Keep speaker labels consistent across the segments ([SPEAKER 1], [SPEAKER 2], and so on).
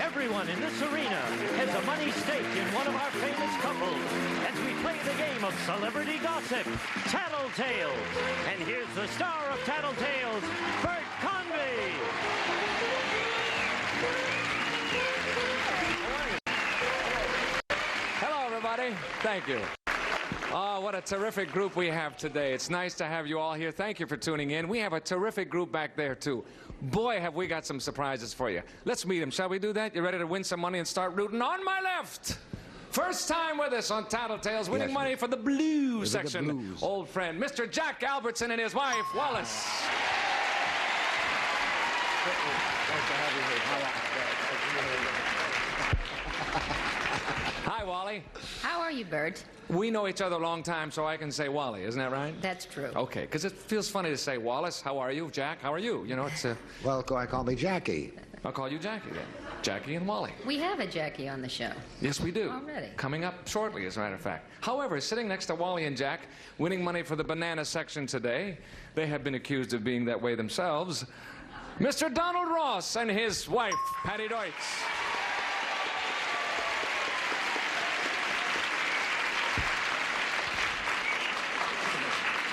[SPEAKER 1] Everyone in this arena has a money stake in one of our famous couples as we play the game of celebrity gossip, Tattletales. And here's the star of Tattletales, Bert Convy.
[SPEAKER 2] Hello, everybody. Thank you. Oh, what a terrific group we have today. It's nice to have you all here. Thank you for tuning in. We have a terrific group back there, too. Boy, have we got some surprises for you. Let's meet them. Shall we do that? You ready to win some money and start rooting? On my left, first time with us on Tattletales, winning money for the blues section. Old friend, Mr. Jack Albertson and his wife, Wallace. Hi, Wally.
[SPEAKER 3] How are you, Bert?
[SPEAKER 2] We know each other a long time, so I can say Wally, isn't that right?
[SPEAKER 3] That's true.
[SPEAKER 2] Okay, because it feels funny to say Wallace. How are you? Jack, how are you? You know, it's
[SPEAKER 4] Well, call me Jackie.
[SPEAKER 2] I'll call you Jackie then. Jackie and Wally.
[SPEAKER 3] We have a Jackie on the show.
[SPEAKER 2] Yes, we do.
[SPEAKER 3] Already.
[SPEAKER 2] Coming up shortly, as a matter of fact. However, sitting next to Wally and Jack, winning money for the banana section today, they have been accused of being that way themselves, Mr. Donald Ross and his wife, Patty Deutsch.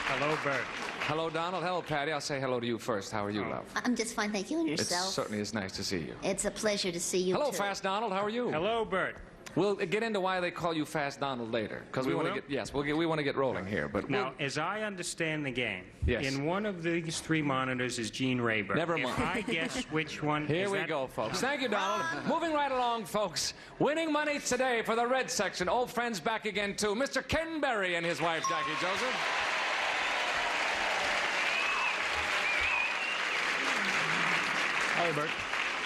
[SPEAKER 5] Hello, Bert.
[SPEAKER 2] Hello, Donald. Hello, Patty. I'll say hello to you first. How are you, love?
[SPEAKER 6] I'm just fine, thank you. And
[SPEAKER 2] It
[SPEAKER 6] yourself?
[SPEAKER 2] certainly is nice to see you.
[SPEAKER 6] It's a pleasure to see you,
[SPEAKER 2] Hello,
[SPEAKER 6] too.
[SPEAKER 2] Fast Donald. How are you?
[SPEAKER 5] Hello, Bert.
[SPEAKER 2] We'll get into why they call you Fast Donald later, because we want to
[SPEAKER 5] will?
[SPEAKER 2] get we want to get rolling here. But
[SPEAKER 5] Now, as I understand the game,
[SPEAKER 2] Yes.
[SPEAKER 5] in one of these three monitors is Gene Rayburn.
[SPEAKER 2] Never mind.
[SPEAKER 5] If I guess which one
[SPEAKER 2] here
[SPEAKER 5] is
[SPEAKER 2] we
[SPEAKER 5] that...
[SPEAKER 2] go, folks. Thank you, Donald. Moving right along, folks. Winning money today for the red section. Old friends back again, too. Mr. Ken Berry and his wife, Jackie Joseph.
[SPEAKER 5] Hi, Bert.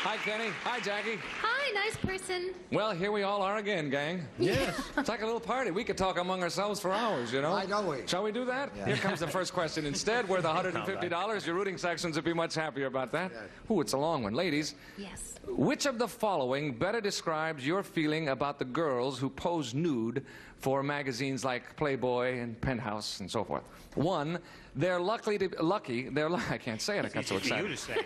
[SPEAKER 2] Hi, Kenny. Hi, Jackie.
[SPEAKER 3] Hi, nice person.
[SPEAKER 2] Well, here we all are again, gang.
[SPEAKER 4] Yes.
[SPEAKER 2] It's like a little party. We could talk among ourselves for hours, you know?
[SPEAKER 4] I know we.
[SPEAKER 2] Shall we do that?
[SPEAKER 4] Yeah.
[SPEAKER 2] Here comes the first question instead. Worth $150. Your rooting sections would be much happier about that. Ooh, it's a long one. Ladies,
[SPEAKER 3] Yes.
[SPEAKER 2] which of the following better describes your feeling about the girls who pose nude for magazines like Playboy and Penthouse and so forth? One, they're I can't say it, I got so
[SPEAKER 5] Easy for you
[SPEAKER 2] excited.
[SPEAKER 5] to say.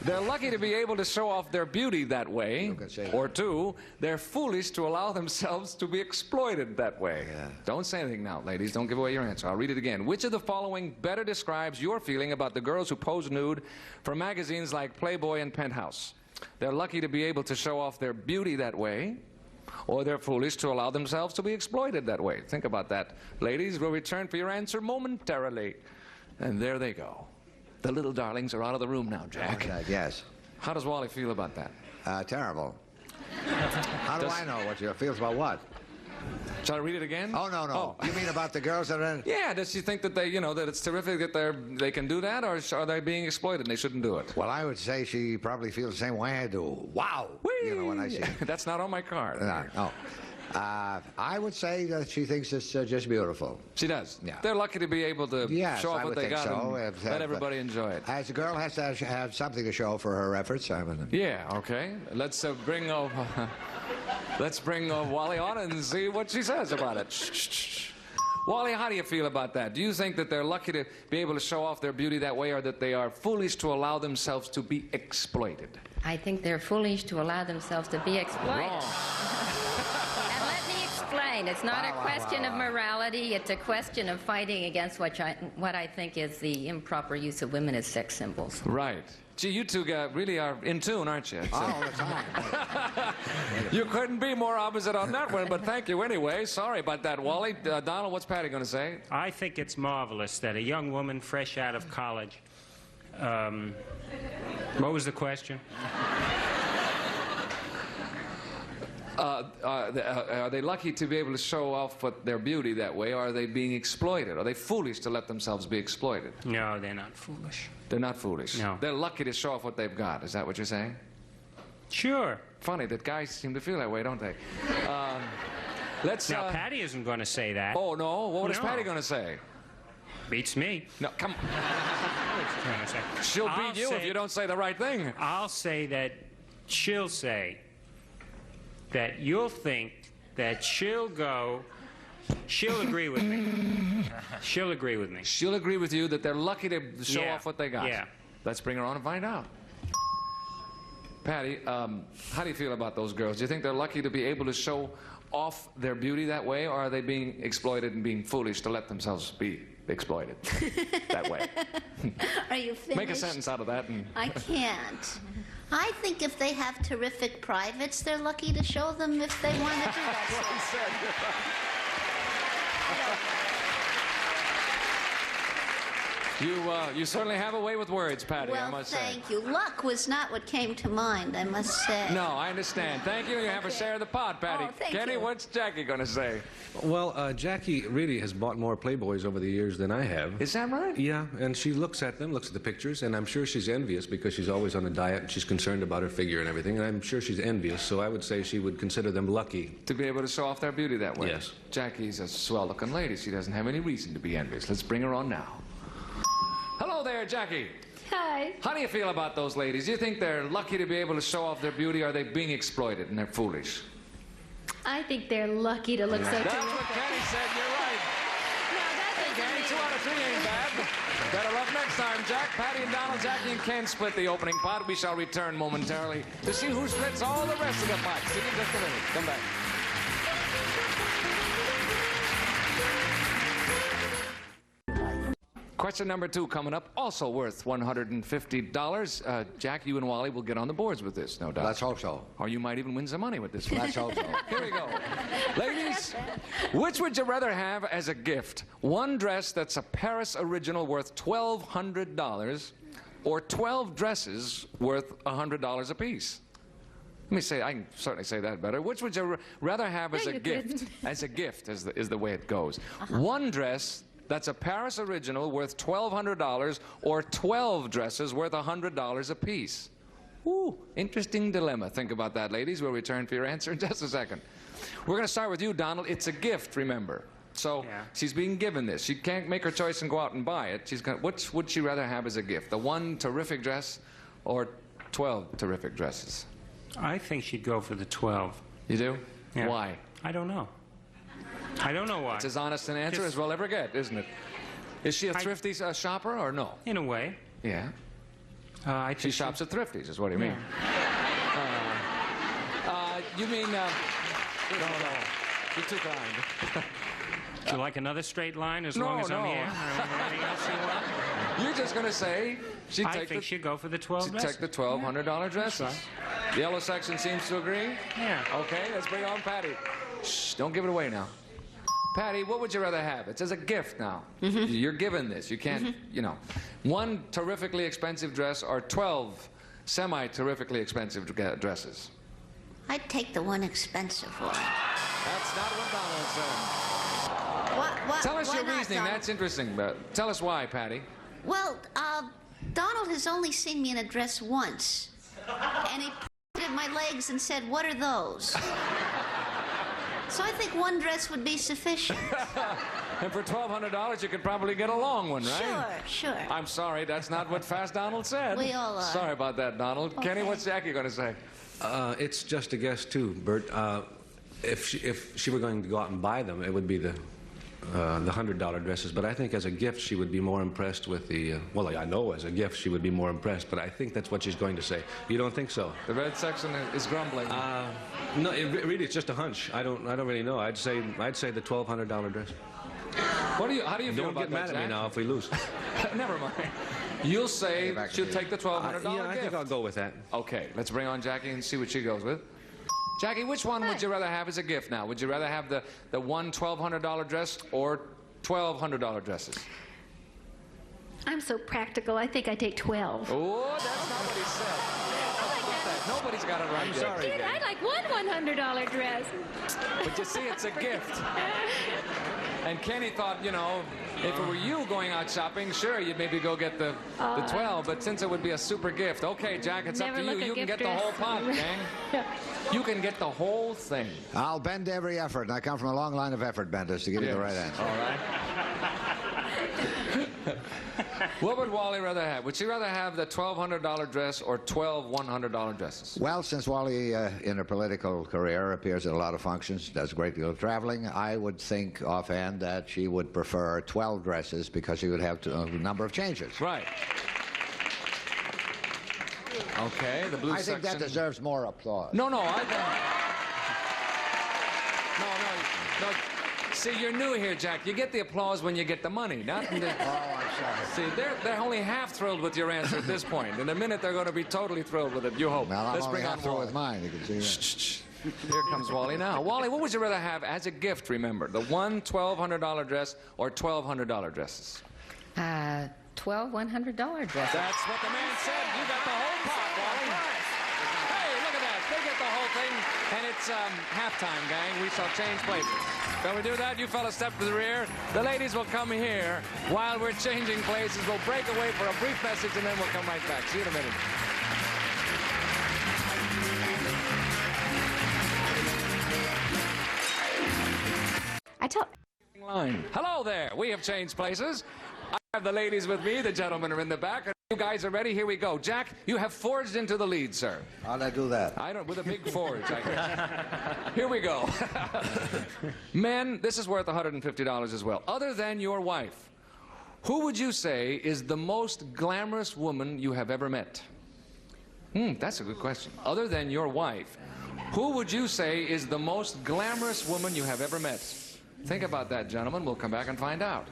[SPEAKER 2] They're lucky to be able to show off their beauty that way.
[SPEAKER 4] You can say that.
[SPEAKER 2] Or two, they're foolish to allow themselves to be exploited that way.
[SPEAKER 4] Yeah.
[SPEAKER 2] Don't say anything now, ladies. Don't give away your answer. I'll read it again. Which of the following better describes your feeling about the girls who pose nude for magazines like Playboy and Penthouse? They're lucky to be able to show off their beauty that way, or they're foolish to allow themselves to be exploited that way. Think about that. Ladies, we'll return for your answer momentarily. And there they go. The little darlings are out of the room now, Jack.
[SPEAKER 4] Okay, yes.
[SPEAKER 2] How does Wally feel about that?
[SPEAKER 4] Terrible. How do I know what you feels about what?
[SPEAKER 2] Shall I read it again?
[SPEAKER 4] Oh, no. You mean about the girls that are in...
[SPEAKER 2] Yeah, does she think that that it's terrific that they can do that, or are they being exploited and they shouldn't do it?
[SPEAKER 4] Well, I would say she probably feels the same way I do. Wow! You know, when I see...
[SPEAKER 2] That's not on my card.
[SPEAKER 4] No. I would say that she thinks it's just beautiful.
[SPEAKER 2] She does?
[SPEAKER 4] Yeah.
[SPEAKER 2] They're lucky to be able to
[SPEAKER 4] Yes,
[SPEAKER 2] show off
[SPEAKER 4] I
[SPEAKER 2] what
[SPEAKER 4] would
[SPEAKER 2] they
[SPEAKER 4] think
[SPEAKER 2] got
[SPEAKER 4] so.
[SPEAKER 2] and let everybody enjoy it.
[SPEAKER 4] As a girl has to have something to show for her efforts.
[SPEAKER 2] Yeah, okay. Let's bring Wally on and see what she says about it. Shh. Wally, how do you feel about that? Do you think that they're lucky to be able to show off their beauty that way, or that they are foolish to allow themselves to be exploited?
[SPEAKER 3] I think they're foolish to allow themselves to be exploited.
[SPEAKER 2] Wrong.
[SPEAKER 3] And let me explain. It's not a question of morality. It's a question of fighting against what I think is the improper use of women as sex symbols.
[SPEAKER 2] Right. Gee, you two really are in tune, aren't you?
[SPEAKER 4] All the time.
[SPEAKER 2] You couldn't be more opposite on that one, but thank you anyway. Sorry about that, Wally. Donald, what's Patty going to say?
[SPEAKER 5] I think it's marvelous that a young woman fresh out of college... what was the question?
[SPEAKER 2] Are they lucky to be able to show off their beauty that way, or are they being exploited? Are they foolish to let themselves be exploited?
[SPEAKER 5] No, they're not foolish.
[SPEAKER 2] They're not foolish.
[SPEAKER 5] No.
[SPEAKER 2] They're lucky to show off what they've got. Is that what you're saying?
[SPEAKER 5] Sure.
[SPEAKER 2] Funny that guys seem to feel that way, don't they? Let's.
[SPEAKER 5] Now, Patty isn't going to say that.
[SPEAKER 2] Oh no! What is
[SPEAKER 5] No.
[SPEAKER 2] Patty going to say?
[SPEAKER 5] Beats me.
[SPEAKER 2] No, come on.
[SPEAKER 5] Trying to say.
[SPEAKER 2] She'll
[SPEAKER 5] I'll
[SPEAKER 2] beat you if
[SPEAKER 5] say-
[SPEAKER 2] you don't say the right thing.
[SPEAKER 5] I'll say that she'll say that you'll think that she'll agree with me. She'll agree with me.
[SPEAKER 2] She'll agree with you that they're lucky to show
[SPEAKER 5] Yeah,
[SPEAKER 2] off what they got.
[SPEAKER 5] yeah.
[SPEAKER 2] Let's bring her on and find out. Patty, how do you feel about those girls? Do you think they're lucky to be able to show off their beauty that way, or are they being exploited and being foolish to let themselves be exploited that way?
[SPEAKER 6] Are you finished?
[SPEAKER 2] Make a sentence out of that. And
[SPEAKER 6] I can't. I think if they have terrific privates, they're lucky to show them if they want to do that.
[SPEAKER 2] You certainly have a way with words, Patty, I
[SPEAKER 6] Well,
[SPEAKER 2] must say.
[SPEAKER 6] thank you. Luck was not what came to mind, I must say.
[SPEAKER 2] No, I understand. Thank you. You have a share of the pot, Patty.
[SPEAKER 6] Oh, thank
[SPEAKER 2] Kenny,
[SPEAKER 6] you.
[SPEAKER 2] what's Jackie going to say?
[SPEAKER 7] Well, Jackie really has bought more Playboys over the years than I have.
[SPEAKER 2] Is that right?
[SPEAKER 7] Yeah, and she looks at them, looks at the pictures, and I'm sure she's envious because she's always on a diet and she's concerned about her figure and everything, and I'm sure she's envious, so I would say she would consider them lucky.
[SPEAKER 2] To be able to show off their beauty that way?
[SPEAKER 7] Yes.
[SPEAKER 2] Jackie's a swell-looking lady. She doesn't have any reason to be envious. Let's bring her on now. Hello there, Jackie.
[SPEAKER 8] Hi.
[SPEAKER 2] How do you feel about those ladies? Do you think they're lucky to be able to show off their beauty, or are they being exploited and they're foolish?
[SPEAKER 8] I think they're lucky to look so
[SPEAKER 2] That's
[SPEAKER 8] terrific.
[SPEAKER 2] what Kenny said. You're right.
[SPEAKER 8] No, that
[SPEAKER 2] Hey,
[SPEAKER 8] doesn't
[SPEAKER 2] Kenny,
[SPEAKER 8] mean...
[SPEAKER 2] 2 out of 3 ain't bad. Better luck next time, Jack. Patty and Donald, Jackie and Ken split the opening pot. We shall return momentarily to see who splits all the rest of the pots. See you in just a minute. Come back. Question number 2 coming up, also worth $150. Jack, you and Wally will get on the boards with this, no doubt.
[SPEAKER 4] Let's hope so.
[SPEAKER 2] Or you might even win some money with this one.
[SPEAKER 4] Let's hope so.
[SPEAKER 2] Here we go. Ladies, which would you rather have as a gift? One dress that's a Paris original worth $1,200, or 12 dresses worth $100 apiece? Let me say, I can certainly say that better. Which would you rather have as a gift? As a gift is the way it goes. One dress that's a Paris original worth $1,200, or 12 dresses worth $100 apiece. Ooh, interesting dilemma. Think about that, ladies. We'll return for your answer in just a second. We're going to start with you, Donald. It's a gift, remember. So she's being given this. She can't make her choice and go out and buy it. Which would she rather have as a gift? The one terrific dress or 12 terrific dresses?
[SPEAKER 5] I think she'd go for the 12.
[SPEAKER 2] You do?
[SPEAKER 5] Yeah.
[SPEAKER 2] Why?
[SPEAKER 5] I don't know. I don't know why.
[SPEAKER 2] It's as honest an answer as we'll ever get, isn't it? Is she a thrifty shopper or no?
[SPEAKER 5] In a way.
[SPEAKER 2] Yeah.
[SPEAKER 5] I
[SPEAKER 2] She
[SPEAKER 5] think
[SPEAKER 2] shops at Thrifties, is what you mean. You mean... no. You're too kind.
[SPEAKER 5] Would you like another straight line as long as I'm here? Or anything else you want?
[SPEAKER 2] You're just going to say she'd
[SPEAKER 5] I
[SPEAKER 2] take
[SPEAKER 5] think she'd go for the 12
[SPEAKER 2] she'd
[SPEAKER 5] dresses.
[SPEAKER 2] take the $1,200 dresses.
[SPEAKER 5] That's
[SPEAKER 2] The yellow section seems to agree?
[SPEAKER 5] Yeah.
[SPEAKER 2] Okay, let's bring on Patty. Shh, don't give it away now. Patty, what would you rather have? It's as a gift now. You're given this. You can't, you know. One terrifically expensive dress or 12 semi-terrifically expensive dresses.
[SPEAKER 6] I'd take the one expensive one.
[SPEAKER 2] That's not what Donald said.
[SPEAKER 6] What,
[SPEAKER 2] Tell us
[SPEAKER 6] why
[SPEAKER 2] your
[SPEAKER 6] not,
[SPEAKER 2] reasoning.
[SPEAKER 6] Donald?
[SPEAKER 2] That's interesting. Tell us why, Patty.
[SPEAKER 6] Well, Donald has only seen me in a dress once. And he pointed at my legs and said, "What are those?" So I think one dress would be sufficient.
[SPEAKER 2] And for $1,200, you could probably get a long one, right?
[SPEAKER 6] Sure.
[SPEAKER 2] I'm sorry, that's not what Fast Donald said.
[SPEAKER 6] We all are.
[SPEAKER 2] Sorry about that, Donald. Kenny, what's Jackie going to say?
[SPEAKER 7] It's just a guess, too, Bert. If she were going to go out and buy them, it would be the $100 dresses. But I think as a gift, she would be more impressed with the... well, I know as a gift she would be more impressed, but I think that's what she's going to say. You don't think so?
[SPEAKER 2] The red section is grumbling.
[SPEAKER 7] No, really, it's just a hunch. I don't really know. I'd say the $1,200 dress.
[SPEAKER 2] How do you feel
[SPEAKER 7] Don't
[SPEAKER 2] about
[SPEAKER 7] get mad
[SPEAKER 2] that,
[SPEAKER 7] at me now if we lose.
[SPEAKER 2] Never mind. You'll say she'll take the $1,200
[SPEAKER 7] Yeah, I
[SPEAKER 2] gift.
[SPEAKER 7] think I'll go with that.
[SPEAKER 2] Okay, let's bring on Jackie and see what she goes with. Jackie, which one would you rather have as a gift now? Would you rather have the one $1,200 dress or 12 $100 dresses?
[SPEAKER 8] I'm so practical. I think I take 12.
[SPEAKER 2] Oh, that's not what he said. Nobody's got it right. I'm sorry.
[SPEAKER 8] Kid, I like one $100 dress.
[SPEAKER 2] But you see, it's a gift. And Kenny thought, you know, if it were you going out shopping, sure, you'd maybe go get the 12, but since it would be a super gift. Okay, Jack, it's up to you. You can get the whole pot, gang. You can get the whole thing.
[SPEAKER 4] I'll bend every effort, and I come from a long line of effort benders to give you the right answer.
[SPEAKER 2] All right. What would Wally rather have? Would she rather have the $1,200 dress or 12 $100 dresses?
[SPEAKER 4] Well, since Wally, in her political career, appears at a lot of functions, does a great deal of traveling, I would think offhand that she would prefer 12 dresses because she would have a number of changes.
[SPEAKER 2] Right. Okay, the blue
[SPEAKER 4] I think that
[SPEAKER 2] section.
[SPEAKER 4] deserves more applause.
[SPEAKER 2] No, I think. No. See, you're new here, Jack. You get the applause when you get the money, not in the...
[SPEAKER 4] Oh, I'm sorry.
[SPEAKER 2] See, they're only half thrilled with your answer at this point. In a minute, they're going to be totally thrilled with it. You hope.
[SPEAKER 4] Well, I'm
[SPEAKER 2] Let's
[SPEAKER 4] only
[SPEAKER 2] bring on
[SPEAKER 4] half through
[SPEAKER 2] Wally.
[SPEAKER 4] with mine. You can see that.
[SPEAKER 2] Shh. Here comes Wally now. Wally, what would you rather have as a gift, remember? The one $1,200 dress or 1,200 dresses?
[SPEAKER 3] $1,200 dress.
[SPEAKER 2] That's what the man said. You got the whole pot, Wally. Hey, look at that. They get the whole thing. And it's halftime, gang. We shall change places. Shall we do that? You fellas step to the rear. The ladies will come here while we're changing places. We'll break away for a brief message, and then we'll come right back. See you in a minute. Line. Hello there. We have changed places. I have the ladies with me. The gentlemen are in the back. You guys are ready? Here we go. Jack, you have forged into the lead, sir.
[SPEAKER 4] How'd I do that?
[SPEAKER 2] I don't, with a big forge, I guess. Here we go. Men, this is worth $150 as well. Other than your wife, who would you say is the most glamorous woman you have ever met? That's a good question. Other than your wife, who would you say is the most glamorous woman you have ever met? Think about that, gentlemen. We'll come back and find out.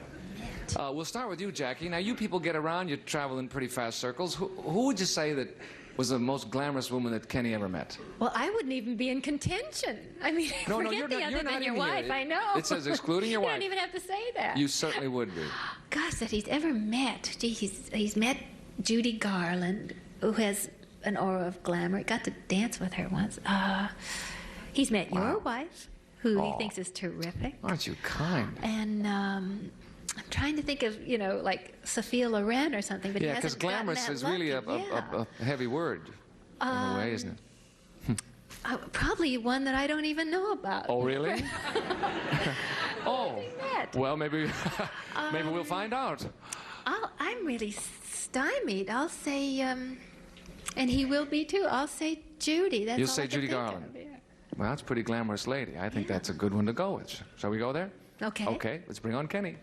[SPEAKER 2] We'll start with you, Jackie. Now, you people get around. You travel in pretty fast circles. Who would you say that was the most glamorous woman that Kenny ever met?
[SPEAKER 8] Well, I wouldn't even be in contention. I mean, forget
[SPEAKER 2] you're
[SPEAKER 8] the
[SPEAKER 2] not,
[SPEAKER 8] other
[SPEAKER 2] you're
[SPEAKER 8] than
[SPEAKER 2] not
[SPEAKER 8] your
[SPEAKER 2] in
[SPEAKER 8] wife.
[SPEAKER 2] here.
[SPEAKER 8] I know.
[SPEAKER 2] It says excluding your
[SPEAKER 8] You
[SPEAKER 2] wife.
[SPEAKER 8] don't even have to say that.
[SPEAKER 2] You certainly would be.
[SPEAKER 8] Gosh, that he's ever met. Gee, he's met Judy Garland, who has an aura of glamour. Got to dance with her once. He's met your wife, who he thinks is terrific.
[SPEAKER 2] Aren't you kind?
[SPEAKER 8] And I'm trying to think of, like Sophia Loren or something. But
[SPEAKER 2] Yeah,
[SPEAKER 8] he
[SPEAKER 2] because
[SPEAKER 8] hasn't gotten
[SPEAKER 2] glamorous
[SPEAKER 8] that
[SPEAKER 2] is really a
[SPEAKER 8] lucky.
[SPEAKER 2] heavy word in a way, isn't it?
[SPEAKER 8] Probably one that I don't even know about.
[SPEAKER 2] Oh, really? Oh,
[SPEAKER 8] met.
[SPEAKER 2] well, maybe we'll find out.
[SPEAKER 8] I'm really stymied. I'll say, and he will be too. I'll say Judy. That's
[SPEAKER 2] You'll
[SPEAKER 8] all
[SPEAKER 2] say
[SPEAKER 8] I can
[SPEAKER 2] Judy
[SPEAKER 8] think of,
[SPEAKER 2] Garland.
[SPEAKER 8] yeah.
[SPEAKER 2] Well, that's a pretty glamorous lady. I think that's a good one to go with. Shall we go there?
[SPEAKER 8] Okay.
[SPEAKER 2] Okay, let's bring on Kenny.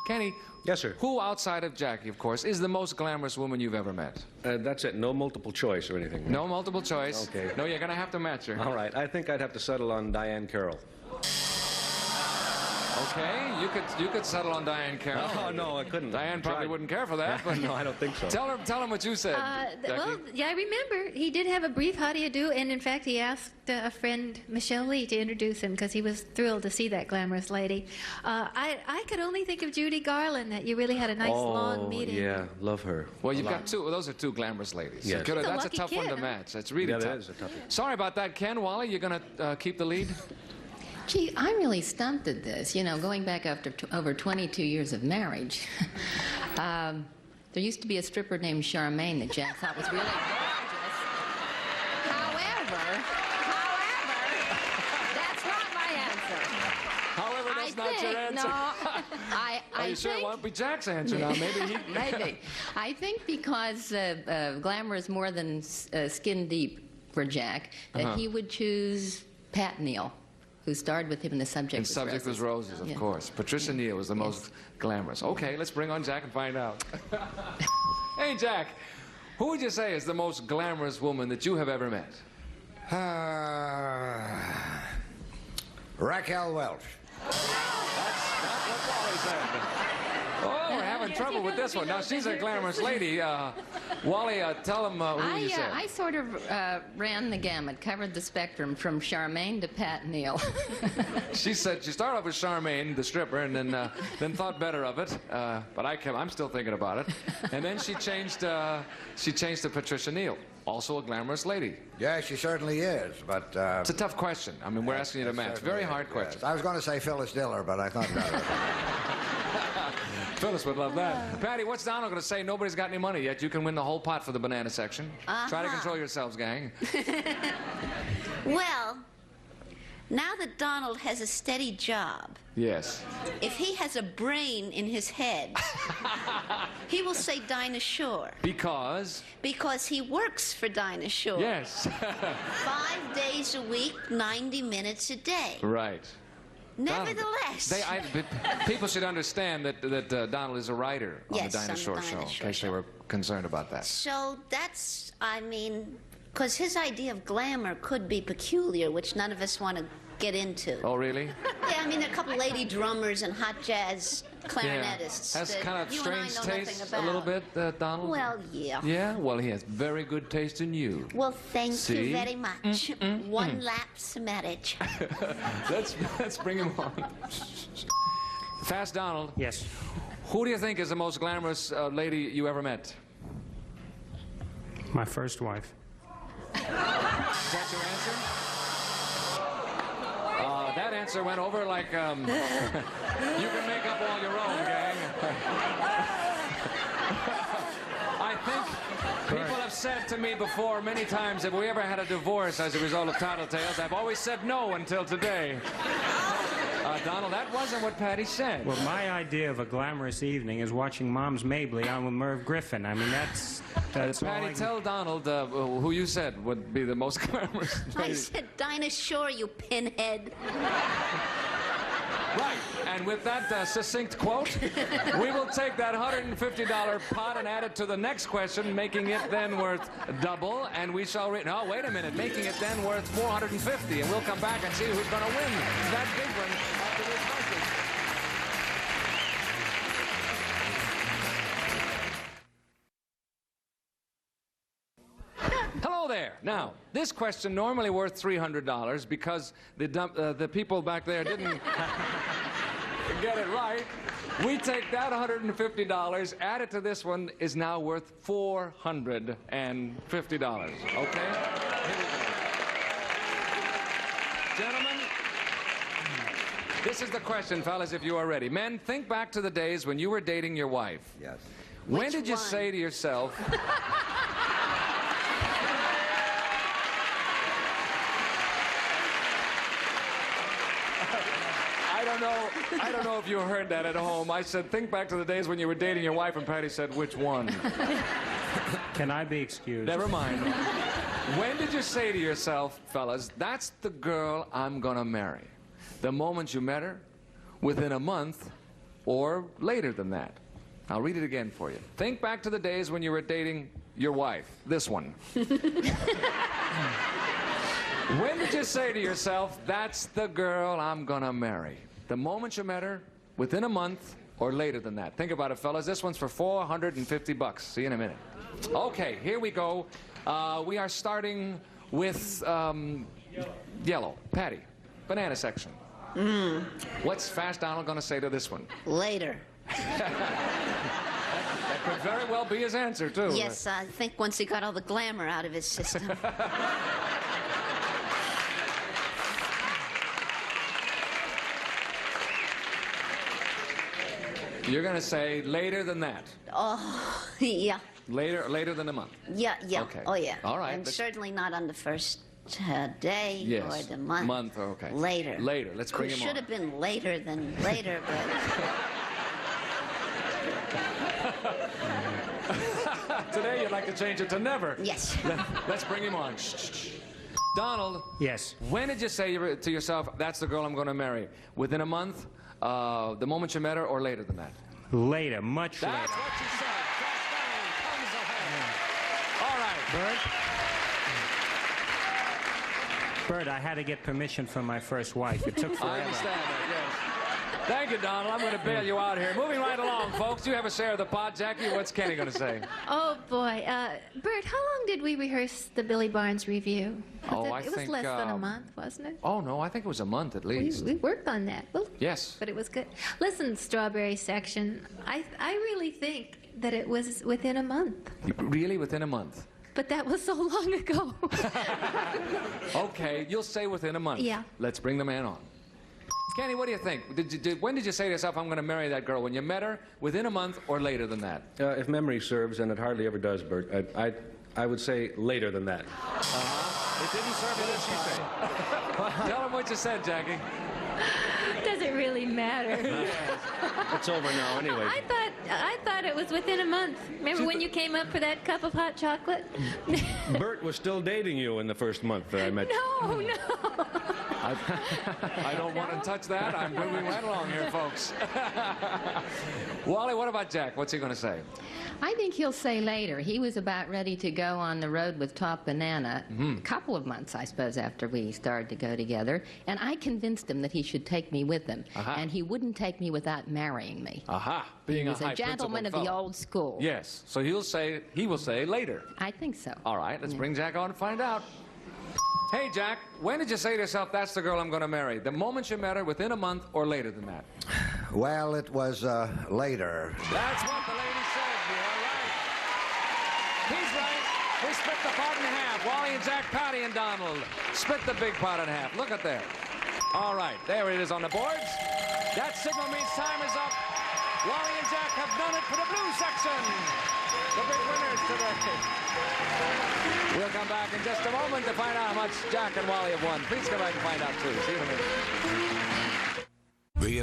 [SPEAKER 2] Kenny.
[SPEAKER 7] Yes, sir.
[SPEAKER 2] Who outside of Jackie, of course, is the most glamorous woman you've ever met?
[SPEAKER 7] That's it. No multiple choice or anything.
[SPEAKER 2] No multiple choice.
[SPEAKER 7] Okay.
[SPEAKER 2] No, you're going to have to match her.
[SPEAKER 7] All right. I think I'd have to settle on Diane Carroll.
[SPEAKER 2] Okay, you could settle on Diane Carroll.
[SPEAKER 7] Oh, no, I couldn't.
[SPEAKER 2] Diane probably
[SPEAKER 7] Tried.
[SPEAKER 2] wouldn't care for that. But
[SPEAKER 7] No, I don't think so.
[SPEAKER 2] Tell him what you said.
[SPEAKER 8] Well,
[SPEAKER 2] Jackie.
[SPEAKER 8] yeah, I remember he did have a brief how do you do, and in fact, he asked a friend, Michelle Lee, to introduce him because he was thrilled to see that glamorous lady. I could only think of Judy Garland, that you really had a nice long meeting.
[SPEAKER 7] Yeah, love her.
[SPEAKER 2] Well, you've got two. Well, those are two glamorous ladies.
[SPEAKER 7] Yes.
[SPEAKER 2] So
[SPEAKER 8] He's a
[SPEAKER 2] that's a
[SPEAKER 8] lucky
[SPEAKER 2] tough one
[SPEAKER 8] kid,
[SPEAKER 2] to
[SPEAKER 8] huh?
[SPEAKER 2] match. That's really
[SPEAKER 7] Yeah,
[SPEAKER 2] tough.
[SPEAKER 7] that is a tough one.
[SPEAKER 2] Sorry about that, Ken. Wally, you're going to keep the lead?
[SPEAKER 3] Gee, I'm really stumped at this. Going back after over 22 years of marriage. There used to be a stripper named Charmaine that Jack thought was really gorgeous. However, that's not my answer.
[SPEAKER 2] However, that's not your answer.
[SPEAKER 3] No, I
[SPEAKER 2] Are you sure it
[SPEAKER 3] think-
[SPEAKER 2] won't be Jack's answer now? Maybe he...
[SPEAKER 3] Maybe. I think because glamour is more than skin deep for Jack, that he would choose Pat Neal, who starred with him in The Subject
[SPEAKER 2] And
[SPEAKER 3] Was
[SPEAKER 2] Subject Was Roses, of
[SPEAKER 3] Yeah.
[SPEAKER 2] course. Patricia Neal was the most glamorous. Okay, let's bring on Jack and find out. Hey, Jack, who would you say is the most glamorous woman that you have ever met?
[SPEAKER 4] Raquel Welch.
[SPEAKER 2] Oh, we're having trouble with this one. Now, she's a glamorous lady. Wally, tell him who you said.
[SPEAKER 3] I sort of ran the gamut, covered the spectrum from Charmaine to Pat Neal.
[SPEAKER 2] She said she started off with Charmaine, the stripper, and then thought better of it. But I'm still thinking about it. And then she changed to Patricia Neal, also a glamorous lady.
[SPEAKER 4] Yeah, she certainly is, but...
[SPEAKER 2] It's a tough question. I mean, we're asking you to match. Very hard question.
[SPEAKER 4] I was going to say Phyllis Diller, but I thought about it.
[SPEAKER 2] Phyllis would love that. Patty, what's Donald going to say? Nobody's got any money yet. You can win the whole pot for the banana section. Try to control yourselves, gang.
[SPEAKER 6] Well, now that Donald has a steady job,
[SPEAKER 2] Yes.
[SPEAKER 6] if he has a brain in his head, he will say Dinah Shore
[SPEAKER 2] Because?
[SPEAKER 6] because he works for Dinah Shore.
[SPEAKER 2] Yes.
[SPEAKER 6] 5 days a week, 90 minutes a day.
[SPEAKER 2] Right.
[SPEAKER 6] Nevertheless.
[SPEAKER 2] People should understand that Donald is a writer on
[SPEAKER 6] Yes,
[SPEAKER 2] the
[SPEAKER 6] on
[SPEAKER 2] Dinah
[SPEAKER 6] the
[SPEAKER 2] Shore
[SPEAKER 6] Dinah
[SPEAKER 2] Show, in
[SPEAKER 6] Shore
[SPEAKER 2] case they
[SPEAKER 6] Show.
[SPEAKER 2] were concerned about that.
[SPEAKER 6] So that's, I mean, because his idea of glamour could be peculiar, which none of us want to get into.
[SPEAKER 2] Oh, really?
[SPEAKER 6] Yeah, I mean, there are a couple lady drummers and hot jazz clarinetists.
[SPEAKER 2] Has
[SPEAKER 6] that
[SPEAKER 2] kind of
[SPEAKER 6] you and I
[SPEAKER 2] strange
[SPEAKER 6] know nothing
[SPEAKER 2] taste
[SPEAKER 6] about.
[SPEAKER 2] a little bit, Donald?
[SPEAKER 6] Well, yeah.
[SPEAKER 2] Yeah? Well, he has very good taste in you.
[SPEAKER 6] Well, thank
[SPEAKER 2] See?
[SPEAKER 6] you very much. One lapse marriage.
[SPEAKER 2] Let's bring him on. Fast Donald,
[SPEAKER 5] Yes.
[SPEAKER 2] who do you think is the most glamorous lady you ever met?
[SPEAKER 5] My first wife.
[SPEAKER 2] Is that your answer? That answer went over like, you can make up all your own, gang. I think people have said to me before many times, have we ever had a divorce as a result of Tattletales? I've always said no until today. Donald, that wasn't what Patty said.
[SPEAKER 5] Well, my idea of a glamorous evening is watching Mom's Mabley on with Merv Griffin. I mean, that's all I
[SPEAKER 2] Patty,
[SPEAKER 5] can...
[SPEAKER 2] tell Donald who you said would be the most glamorous
[SPEAKER 6] I
[SPEAKER 2] lady.
[SPEAKER 6] said, Dinah Shore, you pinhead.
[SPEAKER 2] Right, and with that succinct quote, we will take that $150 pot and add it to the next question, making it then worth double, and we shall no, wait a minute, making it then worth $450, and we'll come back and see who's going to win that big one after this message. Hello there. Now, this question normally worth $300 because the people back there didn't get it right. We take that $150, add it to this one, is now worth $450. Okay? Here we go. Gentlemen, this is the question, fellas, if you are ready. Men, think back to the days when you were dating your wife.
[SPEAKER 4] Yes.
[SPEAKER 2] When
[SPEAKER 6] Which
[SPEAKER 2] did you
[SPEAKER 6] one?
[SPEAKER 2] say to yourself... I don't know if you heard that at home. I said, think back to the days when you were dating your wife, and Patty said, which one?
[SPEAKER 5] Can I be excused?
[SPEAKER 2] Never mind. When did you say to yourself, fellas, that's the girl I'm gonna marry? The moment you met her, within a month, or later than that? I'll read it again for you. Think back to the days when you were dating your wife. This one. When did you say to yourself, that's the girl I'm gonna marry? The moment you met her, within a month, or later than that? Think about it, fellas. This one's for $450. See you in a minute. Okay, here we go. We are starting with yellow. Patty, banana section. What's Fast Donald gonna say to this one?
[SPEAKER 6] Later.
[SPEAKER 2] That could very well be his answer, too.
[SPEAKER 6] Yes, I think once he got all the glamour out of his system.
[SPEAKER 2] You're gonna say later than that.
[SPEAKER 6] Oh, yeah.
[SPEAKER 2] Later than a month.
[SPEAKER 6] Yeah.
[SPEAKER 2] Okay.
[SPEAKER 6] Oh, yeah.
[SPEAKER 2] All right,
[SPEAKER 6] And
[SPEAKER 2] let's-
[SPEAKER 6] certainly not on the first day
[SPEAKER 2] Yes.
[SPEAKER 6] or the month.
[SPEAKER 2] Month, okay.
[SPEAKER 6] Later.
[SPEAKER 2] Later. Let's bring him
[SPEAKER 6] Should
[SPEAKER 2] on.
[SPEAKER 6] have been later than later, but
[SPEAKER 2] Today you'd like to change it to never.
[SPEAKER 6] yes.
[SPEAKER 2] Let's bring him on. Shh. Donald,
[SPEAKER 5] Yes.
[SPEAKER 2] when did you say to yourself, that's the girl I'm going to marry? Within a month, the moment you met her, or later than that?
[SPEAKER 5] Later, much
[SPEAKER 2] That's
[SPEAKER 5] later.
[SPEAKER 2] what you said. Fast Donald comes ahead. All right.
[SPEAKER 5] Bert, I had to get permission from my first wife. It took
[SPEAKER 2] I
[SPEAKER 5] forever.
[SPEAKER 2] understand that, yes. Thank you, Donald. I'm going to bail you out here. Moving right along, folks. You have a share of the pot. Jackie, what's Kenny going to say?
[SPEAKER 8] Oh boy, Bert, how long did we rehearse the Billy Barnes review?
[SPEAKER 2] Oh,
[SPEAKER 8] it
[SPEAKER 2] I
[SPEAKER 8] was
[SPEAKER 2] think,
[SPEAKER 8] less than a month, wasn't it?
[SPEAKER 2] Oh, no, I think it was a month at least.
[SPEAKER 8] We worked on that. Well,
[SPEAKER 2] Yes.
[SPEAKER 8] but it was good. Listen, Strawberry Section, I really think that it was within a month.
[SPEAKER 2] Really, within a month?
[SPEAKER 8] But that was so long ago.
[SPEAKER 2] Okay, you'll say within a month.
[SPEAKER 8] Yeah.
[SPEAKER 2] Let's bring the man on. Kenny, what do you think? When did you say to yourself, I'm going to marry that girl? When you met her, within a month, or later than that?
[SPEAKER 7] If memory serves, and it hardly ever does, Bert, I would say later than that.
[SPEAKER 2] It didn't serve you this time. Tell him what you said, Jackie.
[SPEAKER 8] Does it really matter?
[SPEAKER 7] It's over now anyway.
[SPEAKER 8] I thought it was within a month. Remember when you came up for that cup of hot chocolate?
[SPEAKER 7] Bert was still dating you in the first month that I met you.
[SPEAKER 8] No, no.
[SPEAKER 2] I don't want to touch that. I'm moving right along here, folks. Wally, what about Jack? What's he going to say?
[SPEAKER 3] I think he'll say later. He was about ready to go on the road with Top Banana a couple of months, I suppose, after we started to go together. And I convinced him that he should take me with him. And he wouldn't take me without marrying me.
[SPEAKER 2] Being
[SPEAKER 3] He was a gentleman of the old school.
[SPEAKER 2] Yes. So he will say later.
[SPEAKER 3] I think so.
[SPEAKER 2] All right. Let's bring Jack on and find out. Hey, Jack, when did you say to yourself, that's the girl I'm going to marry? The moment you met her, within a month, or later than that?
[SPEAKER 4] Well, it was later.
[SPEAKER 2] That's what the lady said. You're right. He's right. We split the pot in half. Wally and Jack, Patty and Donald split the big pot in half. Look at there. All right. There it is on the boards. That signal means time is up. Wally and Jack have done it for the blue section. The big winners today. We'll come back in just a moment to find out how much Jack and Wally have won. Please come back and find out, too. See you in a minute.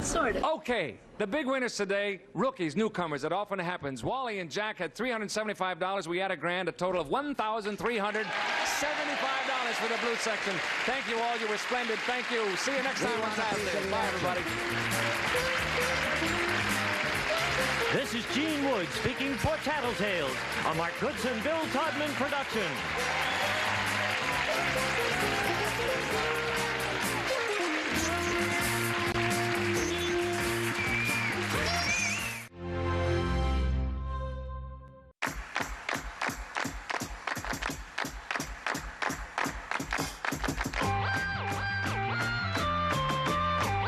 [SPEAKER 3] Sort of.
[SPEAKER 2] Okay, the big winners today, rookies, newcomers. It often happens. Wally and Jack had $375. We had a grand, a total of $1,375 for the blue section. Thank you all. You were splendid. Thank you. See you next time on Saturday. Bye, everybody.
[SPEAKER 1] This is Gene Wood speaking for Tattletales, a Mark Goodson, Bill Todman production.